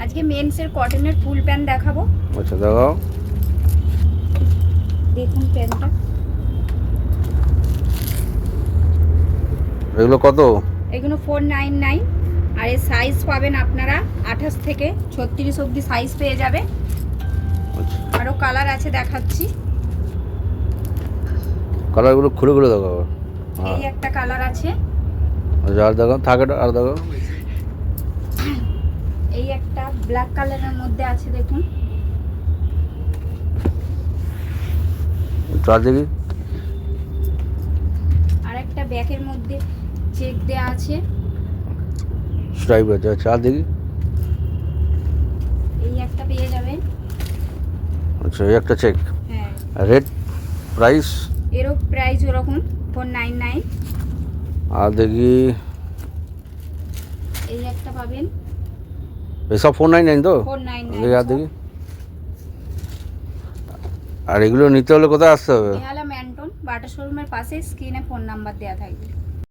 আজকে মেন্সের কটনের full pant দেখাবো। আচ্ছা দেখাও। দেখুন প্যান্টটা, এগুলো কত? এগুলো 499। আর এর সাইজ পাবেন আপনারা 28 থেকে 36 অবধি সাইজ পেয়ে যাবে। আচ্ছা, আরও কালার আছে দেখাচ্ছি। কালারগুলো খুলে খুলে দেখাও। এই একটা কালার আছে, আচ্ছা আর দেখাও, থাকে আর দেখাও। এই একটা ব্ল্যাক কালারের মধ্যে আছে দেখুন। চার দেখি। আর একটা ব্যাকের মধ্যে চেক দেয়া আছে। স্ট্রাইপ আছে, চার দেখি। এই একটা পেয়ে যাবেন। আচ্ছা এই একটা চেক। হ্যাঁ, রেট প্রাইস? এরও প্রাইস ওরকম 499। আর দেখি, এই একটা পাবেন এসব 499 তো? 499। দেখি আর দেখি। আর এগুলো নিতে হলে কোথায় আসতে হবে? বেহালা ম্যান্টন বাটা শোরুমের পাশে স্ক্রিনে ফোন নাম্বার দেওয়া থাকবে।